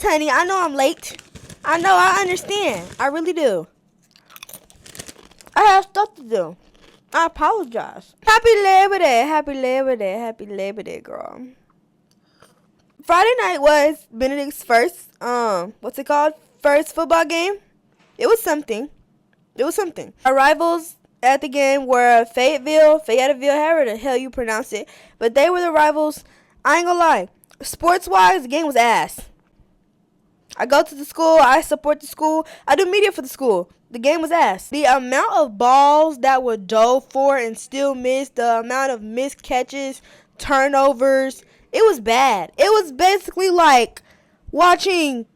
Honey, I know I'm late. I know, I understand. I really do. I have stuff to do. I apologize. Happy Labor Day. Happy Labor Day. Happy Labor Day, girl. Friday night was Benedict's first, first football game. It was something. Our rivals at the game were Fayetteville, however the hell you pronounce it. But they were the rivals. I ain't gonna lie. Sports-wise, the game was ass. I go to the school. I support the school. I do media for the school. The game was ass. The amount of balls that were dove for and still missed, the amount of missed catches, turnovers, it was bad. It was basically like watching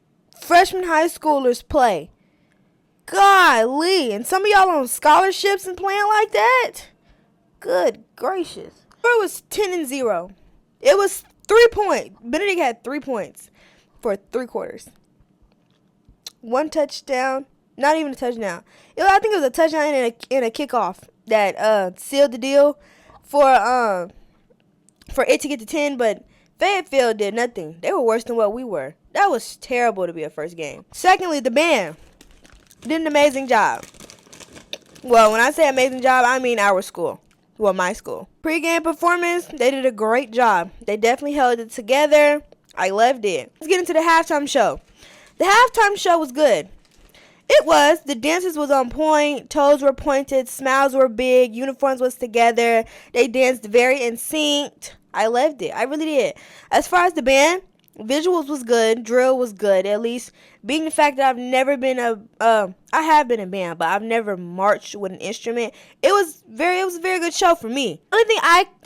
freshman high schoolers play. Golly. And some of y'all on scholarships and playing like that? Good gracious. It was 10-0. It was 3 points. Benedict had 3 points for 3 quarters. 1 touchdown. Not even a touchdown. I think it was a touchdown and a kickoff that sealed the deal for it to get to 10. But Fayetteville did nothing. They were worse than what we were. That was terrible to be a first game. Secondly, the band did an amazing job. Well, when I say amazing job, I mean our school. Well, my school. Pre-game performance, they did a great job. They definitely held it together. I loved it. Let's get into the halftime show. The halftime show was good. It was. The dances was on point. Toes were pointed. Smiles were big. Uniforms was together. They danced very in sync. I loved it. I really did. As far as the band, visuals was good. Drill was good. At least being the fact that I've never been I have been in band, but I've never marched with an instrument. It was a very good show for me. The only thing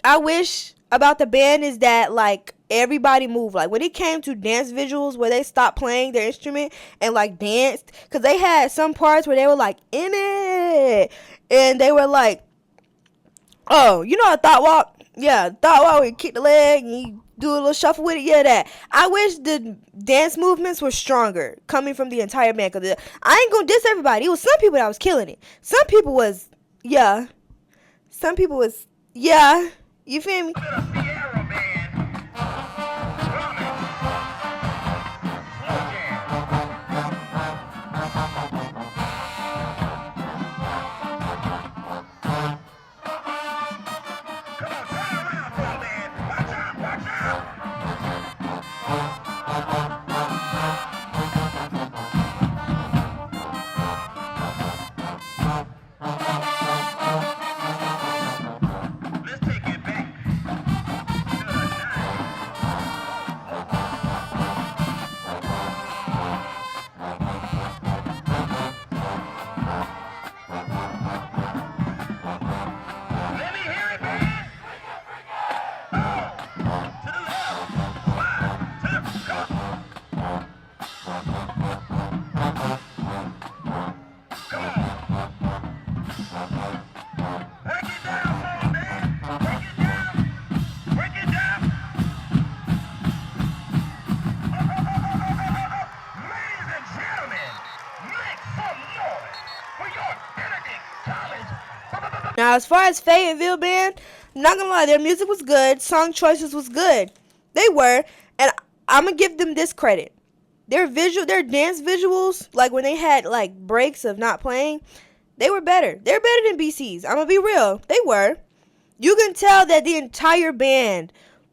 I wish about the band is that like everybody moved. Like when it came to dance visuals where they stopped playing their instrument and like danced, because they had some parts where they were like in it and they were like, oh, you know a thought walk? Yeah, thought walk where you kick the leg and you do a little shuffle with it. Yeah, that. I wish the dance movements were stronger coming from the entire band, because I ain't gonna diss everybody. It was some people that was killing it. Some people was yeah. You feel me? Now, as far as Fayetteville band, I'm not gonna lie, their music was good. Song choices was good. They were, and I'm gonna give them this credit. Their dance visuals, like when they had like breaks of not playing, they were better. They're better than BC's. I'm gonna be real. They were. You can tell that the entire band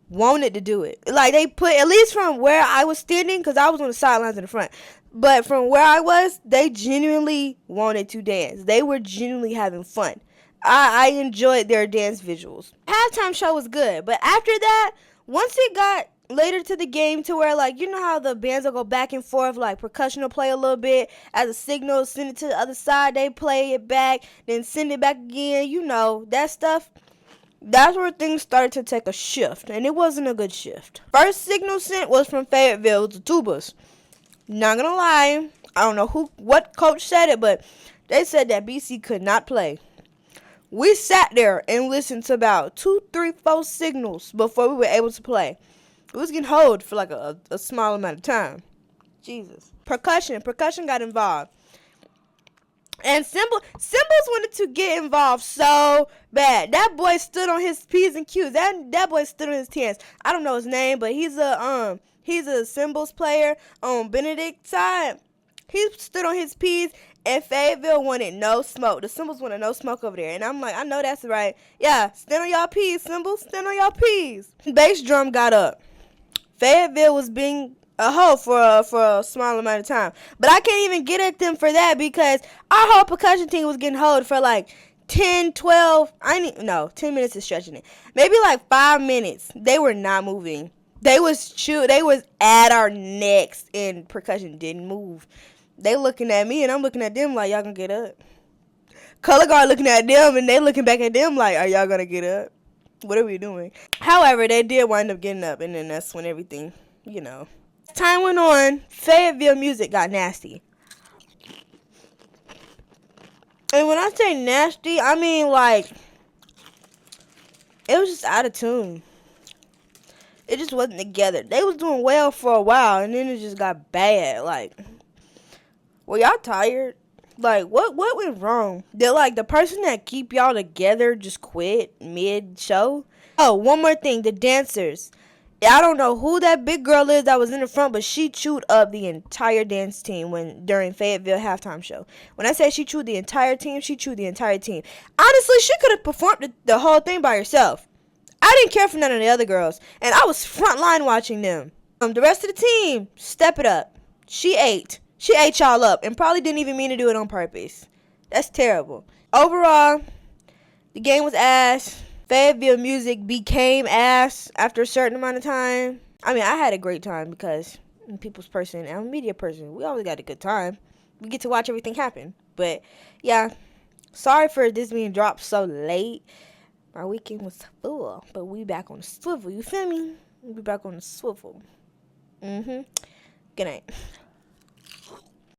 wanted to do it. Like they put, at least from where I was standing, because I was on the sidelines in the front. But from where I was, they genuinely wanted to dance. They were genuinely having fun. I enjoyed their dance visuals. Halftime show was good, but after that, once it got later to the game to where, like, you know how the bands will go back and forth, like percussion will play a little bit as a signal, send it to the other side, they play it back, then send it back again, you know, that stuff. That's where things started to take a shift, and it wasn't a good shift. First signal sent was from Fayetteville to tubas. Not gonna lie, I don't know what coach said it, but they said that BC could not play. We sat there and listened to about 2, 3, 4 signals before we were able to play. We was getting hold for like a small amount of time. Jesus. Percussion got involved. And Cymbals wanted to get involved so bad. That boy stood on his P's and Q's. That boy stood on his 10s. I don't know his name, but he's He's a cymbals player on Benedict's side. He stood on his P's, and Fayetteville wanted no smoke. The cymbals wanted no smoke over there. And I'm like, I know that's right. Yeah, stand on y'all P's, cymbals. Stand on y'all P's. Bass drum got up. Fayetteville was being a hoe for a small amount of time. But I can't even get at them for that because our whole percussion team was getting hoed for like 10, 12, 10 minutes is stretching it. Maybe like 5 minutes. They were not moving. They was at our necks and percussion didn't move. They looking at me and I'm looking at them like, y'all gonna get up. Color guard looking at them and they looking back at them like, are y'all gonna get up? What are we doing? However, they did wind up getting up, and then that's when everything, Time went on, Fayetteville music got nasty. And when I say nasty, I mean like, it was just out of tune. It just wasn't together. They was doing well for a while, and then it just got bad. Like, were y'all tired? Like, what went wrong? Did, like, the person that keep y'all together just quit mid-show? Oh, one more thing. The dancers. I don't know who that big girl is that was in the front, but she chewed up the entire dance team during Fayetteville halftime show. When I say she chewed the entire team, she chewed the entire team. Honestly, she could have performed the whole thing by herself. I didn't care for none of the other girls, and I was front line watching them. The rest of the team, step it up. She ate y'all up and probably didn't even mean to do it on purpose. That's terrible. Overall, the game was ass. Fayetteville music became ass after a certain amount of time. I mean, I had a great time because I'm a people's person. I'm a media person. We always got a good time. We get to watch everything happen. But, yeah, sorry for this being dropped so late. My weekend was full, but we back on the swivel. You feel me? We back on the swivel. Good night.